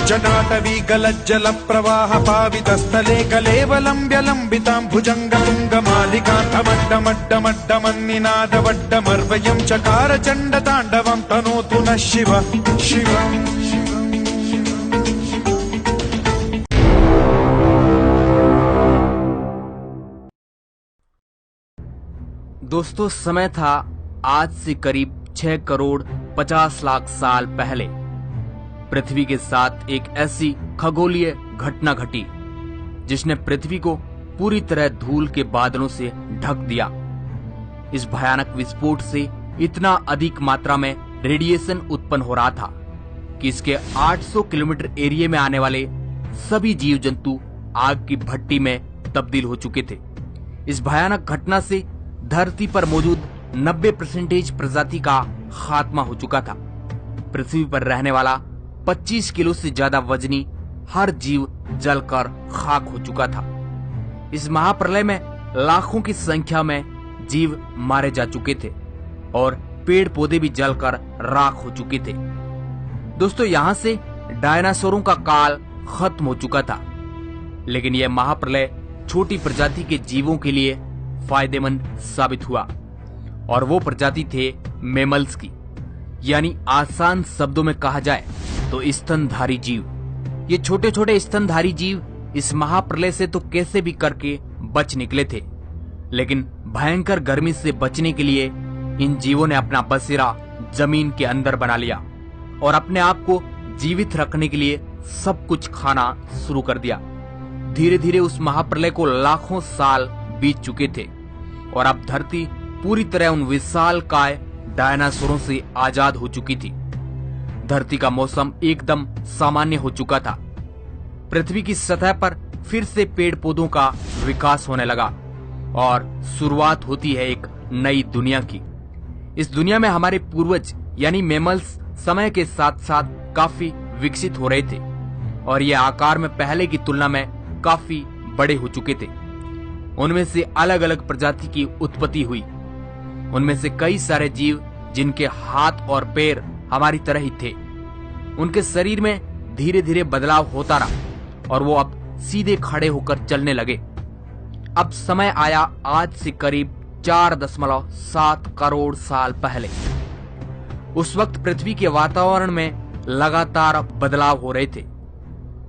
जटाटवी गलज्जल प्रवाह पावितस्थले कलेवलम्ब्य लम्बिताम्भुजङ्ग तुङ्गमालिकान्तमड्डमड्डमड्डमन्निनादवड्डमर्वयं चकार चण्डताण्डवं तनोतु नः शिव शिवम्। दोस्तों, समय था आज से करीब 6 करोड़ 50 लाख साल पहले पृथ्वी के साथ एक ऐसी खगोलीय घटना घटी जिसने पृथ्वी को पूरी तरह धूल के बादलों से ढक दिया। इस भयानक विस्फोट से इतना अधिक मात्रा में रेडिएशन उत्पन्न हो रहा था कि इसके 800 किलोमीटर एरिया में आने वाले सभी जीव जंतु आग की भट्टी में तब्दील हो चुके थे। इस भयानक घटना से धरती पर मौजूद 90% प्रजाति का खात्मा हो चुका था। पृथ्वी पर रहने वाला 25 किलो से ज्यादा वजनी हर जीव जलकर खाक हो चुका था। इस महाप्रलय में लाखों की संख्या में जीव मारे जा चुके थे और पेड़ पौधे भी जलकर राख हो चुके थे। दोस्तों, यहाँ से डायनासोरों का काल खत्म हो चुका था, लेकिन यह महाप्रलय छोटी प्रजाति के जीवों के लिए फायदेमंद साबित हुआ और वो प्रजाति थे मैमल्स की, यानी आसान शब्दों में कहा जाए तो स्तनधारी जीव। ये छोटे छोटे स्तनधारी जीव इस महाप्रलय से तो कैसे भी करके बच निकले थे, लेकिन भयंकर गर्मी से बचने के लिए इन जीवों ने अपना बसेरा जमीन के अंदर बना लिया और अपने आप को जीवित रखने के लिए सब कुछ खाना शुरू कर दिया। धीरे धीरे उस महाप्रलय को लाखों साल बीत चुके थे और अब धरती पूरी तरह उन विशालकाय डायनासोरों से आजाद हो चुकी थी। धरती का मौसम एकदम सामान्य हो चुका था। पृथ्वी की सतह पर फिर से पेड़ पौधों का विकास होने लगा और शुरुआत होती है एक नई दुनिया की। इस दुनिया में हमारे पूर्वज यानी मैमल्स समय के साथ साथ काफी विकसित हो रहे थे और ये आकार में पहले की तुलना में काफी बड़े हो चुके थे। उनमें से अलग अलग प्रजाति की उत्पत्ति हुई। उनमें से कई सारे जीव जिनके हाथ और पैर हमारी तरह ही थे, उनके शरीर में धीरे धीरे बदलाव होता रहा और वो अब सीधे खड़े होकर चलने लगे। अब समय आया आज से करीब 4.7 करोड़ साल पहले। उस वक्त पृथ्वी के वातावरण में लगातार बदलाव हो रहे थे।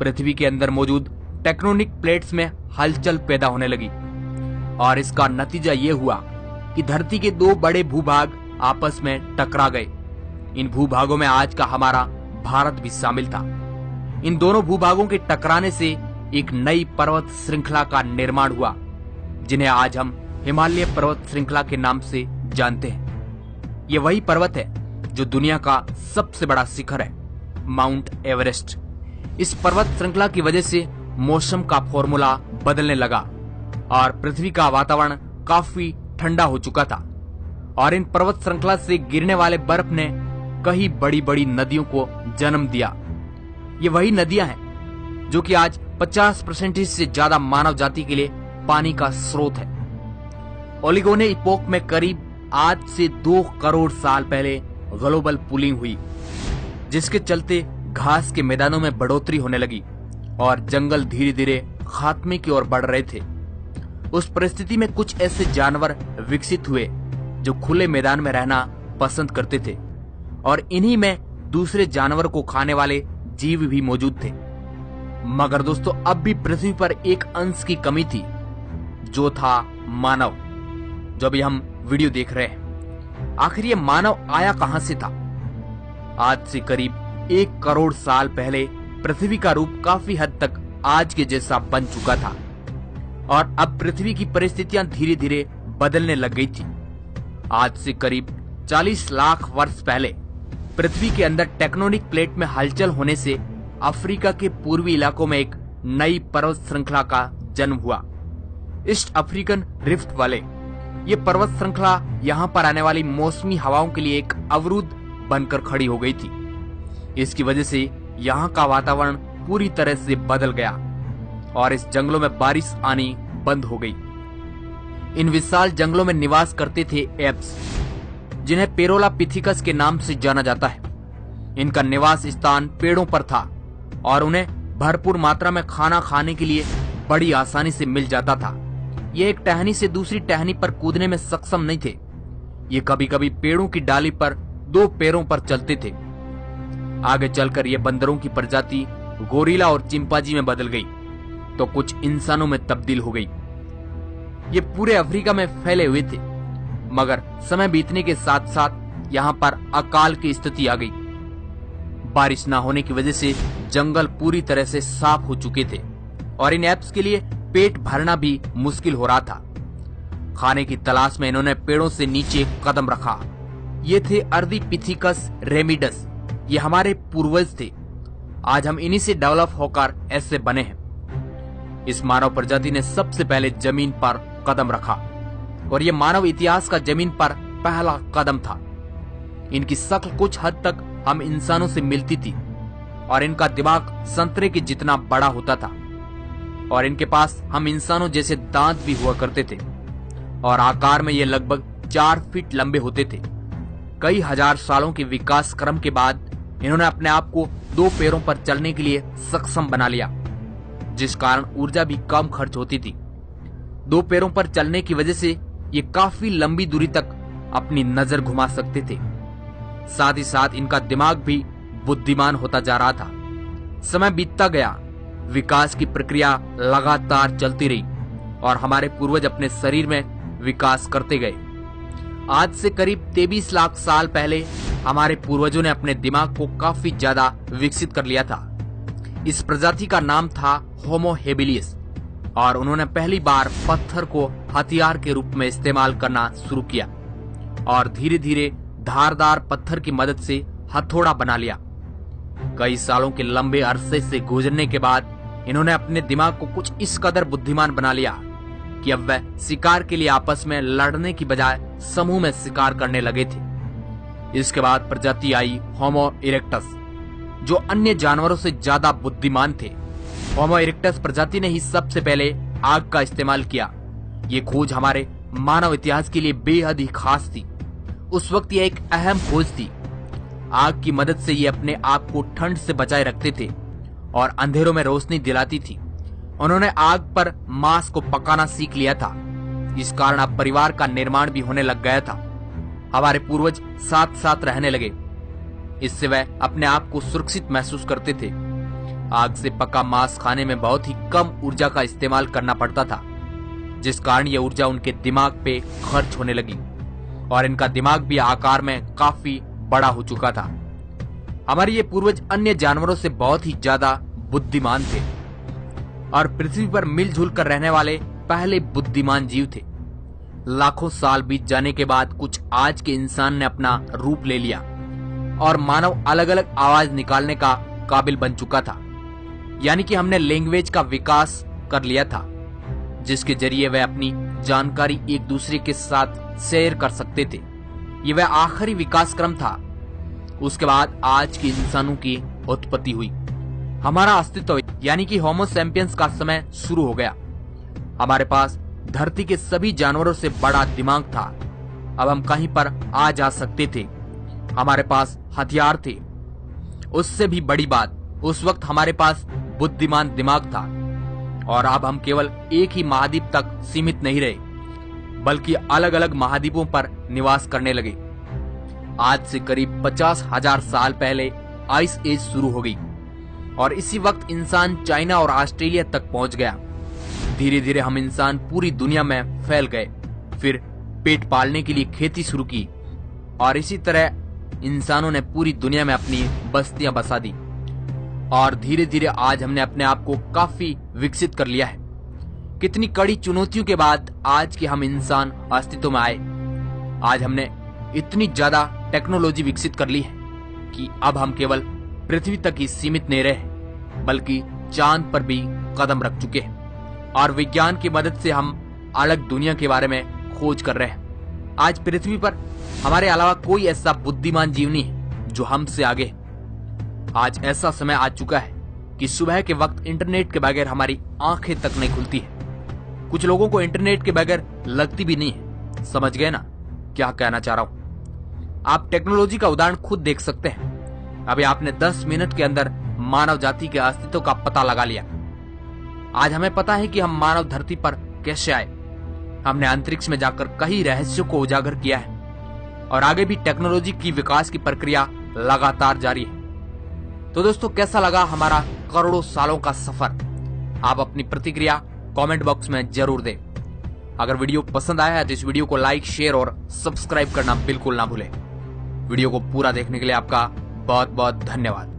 पृथ्वी के अंदर मौजूद टेक्टोनिक प्लेट्स में हलचल पैदा होने लगी और इसका नतीजा ये हुआ कि धरती के 2 बड़े भूभाग आपस में टकरा गए। इन भूभागों में आज का हमारा भारत भी शामिल था। इन दोनों भूभागों के टकराने से एक नई पर्वत श्रृंखला का निर्माण हुआ, जिन्हें आज हम हिमालय पर्वत श्रृंखला के नाम से जानते हैं। ये वही पर्वत है जो दुनिया का सबसे बड़ा शिखर है, माउंट एवरेस्ट। इस पर्वत श्रृंखला की वजह से मौसम का फॉर्मूला बदलने लगा और पृथ्वी का वातावरण काफी ठंडा हो चुका था और इन पर्वत श्रृंखला से गिरने वाले बर्फ ने कई बड़ी बड़ी नदियों को जन्म दिया। ये वही नदियां हैं जो कि आज 50% से ज्यादा मानव जाति के लिए पानी का स्रोत है। ओलिगोने इपोक में करीब आज से 2 करोड़ साल पहले ग्लोबल कूलिंग हुई, जिसके चलते घास के मैदानों में बढ़ोतरी होने लगी और जंगल धीरे धीरे खात्मे की ओर बढ़ रहे थे। उस परिस्थिति में कुछ ऐसे जानवर विकसित हुए जो खुले मैदान में रहना पसंद करते थे और इन्हीं में दूसरे जानवर को खाने वाले जीव भी मौजूद थे। मगर दोस्तों, अब भी पृथ्वी पर एक अंश की कमी थी, जो था मानव, जो अभी हम वीडियो देख रहे हैं। आखिर ये मानव आया कहां से था? आज से करीब 1 करोड़ साल पहले पृथ्वी का रूप काफी हद तक आज के जैसा बन चुका था और अब पृथ्वी की परिस्थितियां धीरे धीरे बदलने लग गई थी। आज से करीब 40 लाख वर्ष पहले पृथ्वी के अंदर टेक्टोनिक प्लेट में हलचल होने से अफ्रीका के पूर्वी इलाकों में एक नई पर्वत श्रृंखला का जन्म हुआ, ईस्ट अफ्रीकन रिफ्ट वाले। ये पर्वत श्रृंखला यहाँ पर आने वाली मौसमी हवाओं के लिए एक अवरुद्ध बनकर खड़ी हो गई थी। इसकी वजह से यहाँ का वातावरण पूरी तरह से बदल गया और इस जंगलों में बारिश आनी बंद हो गई। इन विशाल जंगलों में निवास करते थे एप्स, जिन्हें पेरोला पिथिकस के नाम से जाना जाता है। इनका निवास स्थान पेड़ों पर था और उन्हें भरपूर मात्रा में खाना खाने के लिए बड़ी आसानी से मिल जाता था। ये एक टहनी से दूसरी टहनी पर कूदने में सक्षम नहीं थे। ये कभी कभी पेड़ों की डाली पर 2 पैरों पर चलते थे। आगे चलकर ये बंदरों की प्रजाति गोरिल्ला और चिंपांजी में बदल गई तो कुछ इंसानों में तब्दील हो गई। ये पूरे अफ्रीका में फैले हुए थे, मगर समय बीतने के साथ साथ यहाँ पर अकाल की स्थिति आ गई। बारिश न होने की वजह से जंगल पूरी तरह से साफ हो चुके थे और इन एप्स के लिए पेट भरना भी मुश्किल हो रहा था। खाने की तलाश में इन्होंने पेड़ों से नीचे कदम रखा। ये थे अर्धीपिथिकस रेमिडस। ये हमारे पूर्वज थे। आज हम इन्हीं से डेवलप होकर ऐसे बने हैं। इस मानव प्रजाति ने सबसे पहले जमीन पर कदम रखा और ये मानव इतिहास का जमीन पर पहला कदम था। इनकी शक्ल कुछ हद तक हम इंसानों से मिलती थी और इनका दिमाग संतरे के जितना बड़ा होता था और इनके पास हम इंसानों जैसे दांत भी हुआ करते थे और आकार में ये लगभग 4 फीट लंबे होते थे। कई हजार सालों के विकास क्रम के बाद इन्होंने अपने आप को 2 पैरों पर चलने के लिए सक्षम बना लिया, जिस कारण ऊर्जा भी कम खर्च होती थी। 2 पैरों पर चलने की वजह से ये काफी लंबी दूरी तक अपनी नजर घुमा सकते थे। साथ ही साथ इनका दिमाग भी बुद्धिमान होता जा रहा था। समय बीतता गया, विकास की प्रक्रिया लगातार चलती रही और हमारे पूर्वज अपने शरीर में विकास करते गए। आज से करीब 23 लाख साल पहले हमारे पूर्वजों ने अपने दिमाग को काफी ज्यादा विकसित कर लिया था। इस प्रजाति का नाम था होमो हेबिलिस और उन्होंने पहली बार पत्थर को हथियार के रूप में इस्तेमाल करना शुरू किया और धीरे धीरे धारदार पत्थर की मदद से हथौड़ा बना लिया। कई सालों के लंबे अरसे से गुजरने के बाद इन्होंने अपने दिमाग को कुछ इस कदर बुद्धिमान बना लिया कि अब वह शिकार के लिए आपस में लड़ने की बजाय समूह में शिकार करने लगे थे। इसके बाद प्रजाति आई होमो इरेक्टस, जो अन्य जानवरों से ज्यादा बुद्धिमान थे। होमो इरेक्टस प्रजाति ने ही सबसे पहले आग का इस्तेमाल किया। ये खोज हमारे मानव इतिहास के लिए बेहद ही खास थी। उस वक्त यह एक अहम खोज थी। आग की मदद से ये अपने आप को ठंड से बचाए रखते थे और अंधेरों में रोशनी दिलाती थी। उन्होंने आग पर मांस को पकाना सीख लिया था। इस कारण अब परिवार का निर्माण भी होने लग गया था। हमारे पूर्वज साथ साथ रहने लगे। इससे वह अपने आप को सुरक्षित महसूस करते थे। आग से पका मांस खाने में बहुत ही कम ऊर्जा का इस्तेमाल करना पड़ता था, जिस कारण यह ऊर्जा उनके दिमाग पे खर्च होने लगी और इनका दिमाग भी आकार में काफी बड़ा हो चुका था। हमारे ये पूर्वज अन्य जानवरों से बहुत ही ज्यादा बुद्धिमान थे और पृथ्वी पर मिलजुल कर रहने वाले पहले बुद्धिमान जीव थे। लाखों साल बीत जाने के बाद कुछ आज के इंसान ने अपना रूप ले लिया और मानव अलग अलग आवाज निकालने का काबिल बन चुका था। यानी कि हमने लैंग्वेज का विकास कर लिया था, जिसके जरिए वह अपनी जानकारी एक दूसरे के साथ शेयर कर सकते थे। ये वह आखिरी विकास क्रम था। उसके बाद आज के इंसानों की उत्पत्ति हुई। हमारा अस्तित्व यानी कि होमो सैपियंस का समय शुरू हो गया। हमारे पास धरती के सभी जानवरों से बड़ा दिमाग था। अब हम कहीं पर आ जा सकते थे। हमारे पास हथियार थे। उससे भी बड़ी बात, उस वक्त हमारे पास बुद्धिमान दिमाग था और अब हम केवल एक ही महाद्वीप तक सीमित नहीं रहे, बल्कि अलग अलग महाद्वीपों पर निवास करने लगे। आज से करीब 50,000 साल पहले आइस एज शुरू हो गई और इसी वक्त इंसान चाइना और ऑस्ट्रेलिया तक पहुंच गया। धीरे धीरे हम इंसान पूरी दुनिया में फैल गए, फिर पेट पालने के लिए खेती शुरू की और इसी तरह इंसानों ने पूरी दुनिया में अपनी बस्तियां बसा दी और धीरे धीरे आज हमने अपने आप को काफी विकसित कर लिया है। कितनी कड़ी चुनौतियों के बाद आज के हम इंसान अस्तित्व में आए। आज हमने इतनी ज्यादा टेक्नोलॉजी विकसित कर ली है कि अब हम केवल पृथ्वी तक ही सीमित नहीं रहे, बल्कि चांद पर भी कदम रख चुके हैं और विज्ञान की मदद से हम अलग दुनिया के बारे में खोज कर रहे हैं। आज पृथ्वी पर हमारे अलावा कोई ऐसा बुद्धिमान जीव नहीं है जो हमसे आगे है। आज ऐसा समय आ चुका है कि सुबह के वक्त इंटरनेट के बगैर हमारी आंखें तक नहीं खुलती है। कुछ लोगों को इंटरनेट के बगैर लगती भी नहीं है। समझ गए ना क्या कहना चाह रहा हूं? आप टेक्नोलॉजी का उदाहरण खुद देख सकते हैं। अभी आपने 10 मिनट के अंदर मानव जाति के अस्तित्व का पता लगा लिया। आज हमें पता है कि हम मानव धरती पर कैसे आए। हमने अंतरिक्ष में जाकर कई रहस्यों को उजागर किया है और आगे भी टेक्नोलॉजी की विकास की प्रक्रिया लगातार जारी है। तो दोस्तों, कैसा लगा हमारा करोड़ों सालों का सफर? आप अपनी प्रतिक्रिया कमेंट बॉक्स में जरूर दें। अगर वीडियो पसंद आया है तो इस वीडियो को लाइक, शेयर और सब्सक्राइब करना बिल्कुल ना भूलें। वीडियो को पूरा देखने के लिए आपका बहुत बहुत धन्यवाद।